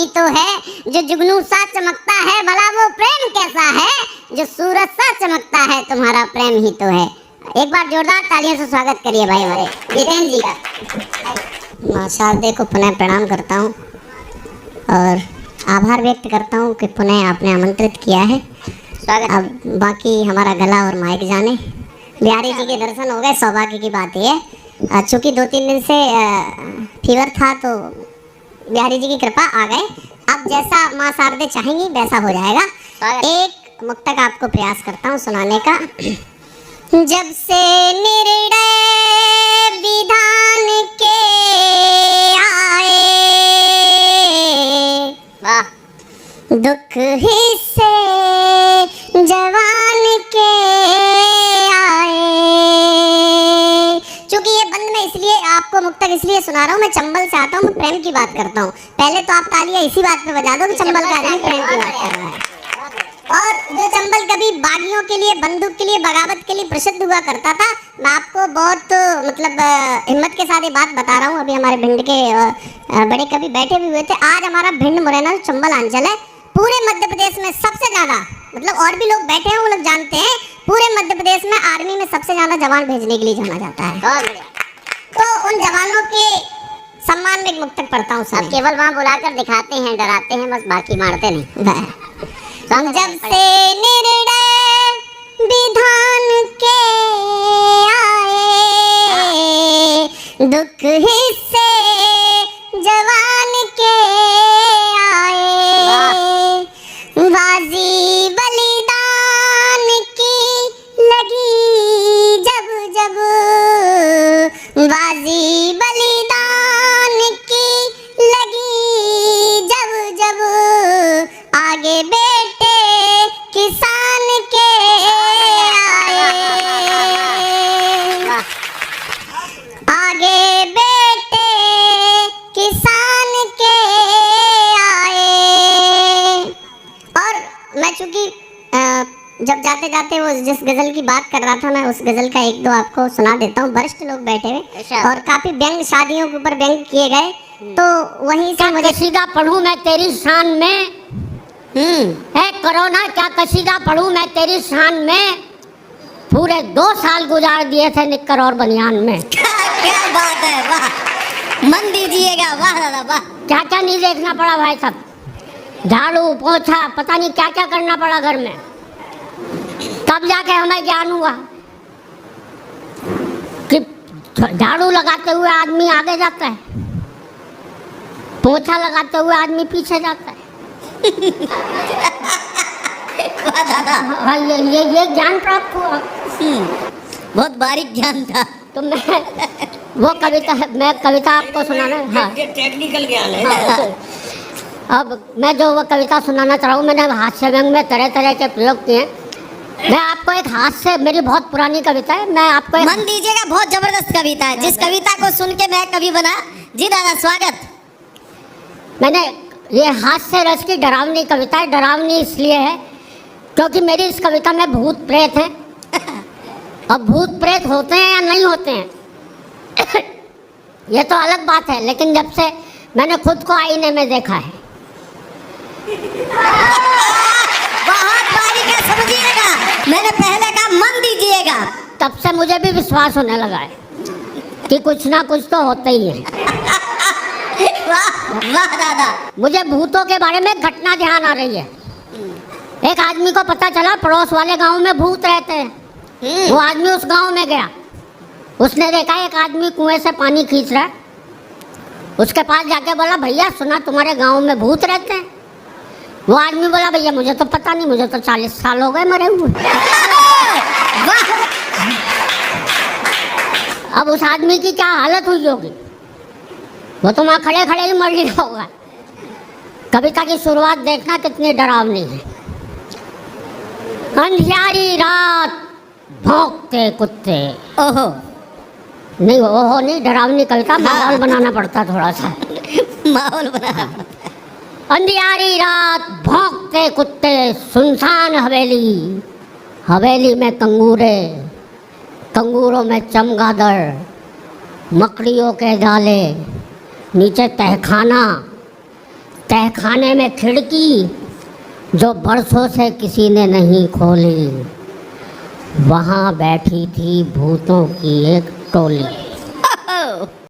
ही तो है जो जुगनू सा चमकता है, भला वो प्रेम कैसा है जो सूरज सा चमकता है, तुम्हारा प्रेम ही तो है। एक बार जोरदार तालियों से स्वागत करिए भाई हमारे जितेंद्र जी का। मां शारदे को पुनः प्रणाम करता हूँ और आभार व्यक्त करता हूँ कि पुनः आपने आमंत्रित किया है। स्वागत। अब बाकी हमारा गला और माइक जाने। बिहारी जी के दर्शन हो गए, सौभाग्य की बात ये है। चूँकि 2-3 दिन से फीवर था तो बिहारी जी की कृपा आ गए। अब जैसा माँ शारदे चाहेंगी वैसा हो जाएगा। एक मुक्तक आपको प्रयास करता हूँ सुनाने का। जब से निर्णय विधान के आए, वाह, दुख हिस्से जवान के आए। चूंकि ये बंद में इसलिए आपको मुक्तक इसलिए सुना रहा हूँ, मैं चंबल से आता हूँ, मैं प्रेम की बात करता हूँ। पहले तो आप तालियां इसी बात पे बजा दो कि चंबल का आदमी प्रेम की बात कर रहा है। और जो चंबल कभी बागियों के लिए, बंदूक के लिए, बगावत के लिए प्रसिद्ध हुआ करता था, मैं आपको बहुत मतलब हिम्मत के साथ ये बात बता रहा हूँ। अभी हमारे भिंड के बड़े कवि बैठे भी हुए थे। आज हमारा भिंड मुरैना चंबल अंचल है, पूरे मध्य प्रदेश में सबसे ज़्यादा, मतलब और भी लोग बैठे हैं वो लोग जानते हैं, पूरे मध्य प्रदेश में आर्मी में सबसे ज़्यादा जवान भेजने के लिए जाना जाता है। तो उन जवानों के सम्मान में एक मुक्तक पढ़ता हूँ। सब केवल वहाँ बुलाकर दिखाते हैं, डराते हैं, बस बाकी मारते नहीं। जब से निर्णय विधान के आए, दुख हिस्से जवान के आए, बाजी बलिदान की लगी जब जब, बाजी बलिदान की लगी जब जब, आगे बेटे किसान के आए, आगे बेटे किसान के आए। और मैं चूंकि जब जाते जाते वो जिस गजल की बात कर रहा था, मैं उस गजल का एक दो आपको सुना देता हूँ। वरिष्ठ लोग बैठे हुए और काफी व्यंग, शादियों के ऊपर व्यंग किए गए, तो वहीं से मुझे कसीदा पढ़ूं मैं तेरी शान में, है कोरोना क्या कसीदा पढ़ूं मैं तेरी शान में, पूरे 2 साल गुजार दिए थे निक्कर और बनियान में। क्या बात है, वाह, मन दीजिएगा, वाह दादा वाह। क्या क्या नहीं देखना पड़ा भाई साहब, झाड़ू पोछा पता नहीं क्या क्या करना पड़ा घर में, तब जाके हमें ज्ञान हुआ कि झाड़ू लगाते हुए आदमी आगे जाता है, पोछा लगाते हुए आदमी पीछे जाता है। हाँ, ये ज्ञान प्राप्त हुआ। बहुत बारीक ज्ञान था। तो मैं वो कविता, मैं कविता आपको सुनाना, हाँ टेक्निकल ज्ञान है। हाँ, अब मैं जो वो कविता सुनाना चाह रहा हूँ, मैंने हास्य व्यंग में तरह तरह के प्रयोग किए। मैं आपको एक हास्य, मेरी बहुत पुरानी कविता है, मैं आपको मन दीजिएगा, बहुत जबरदस्त कविता है, जिस कविता को सुन के मैं कवि बना। जी दादा स्वागत। मैंने ये हास्य रस की डरावनी कविता है। डरावनी इसलिए है क्योंकि मेरी इस कविता में भूत प्रेत हैं। अब भूत प्रेत होते हैं या नहीं होते हैं ये तो अलग बात है, लेकिन जब से मैंने खुद को आईने में देखा है, बहुत बारीक है, समझिएगा, मैंने पहले कहा मन दीजिएगा, तब से मुझे भी विश्वास होने लगा है कि कुछ ना कुछ तो होता ही है। वाह वाह दादा। मुझे भूतों के बारे में घटना ध्यान आ रही है। एक आदमी को पता चला पड़ोस वाले गांव में भूत रहते हैं। वो आदमी उस गांव में गया, उसने देखा एक आदमी कुएं से पानी खींच रहा है। उसके पास जाके बोला, भैया सुना तुम्हारे गांव में भूत रहते हैं? वो आदमी बोला, भैया मुझे तो पता नहीं, मुझे तो 40 साल हो गए मरे हुए। अब उस आदमी की क्या हालत हुई होगी, वो तो वहाँ खड़े खड़े ही मर गया होगा। कविता की शुरुआत देखना कितनी डरावनी है। अंधियारी रात भौंकते कुत्ते, ओहो नहीं ओहो नहीं, डरावनी कविता, माहौल बनाना पड़ता थोड़ा सा। माहौल बनाना पड़ता। अंधियारी रात भौंकते कुत्ते, सुनसान हवेली, हवेली में कंगूरे, कंगूरों में चमगादड़, मकड़ियों के जाले, नीचे तहखाना, तहखाने में खिड़की जो बरसों से किसी ने नहीं खोली, वहाँ बैठी थी भूतों की एक टोली।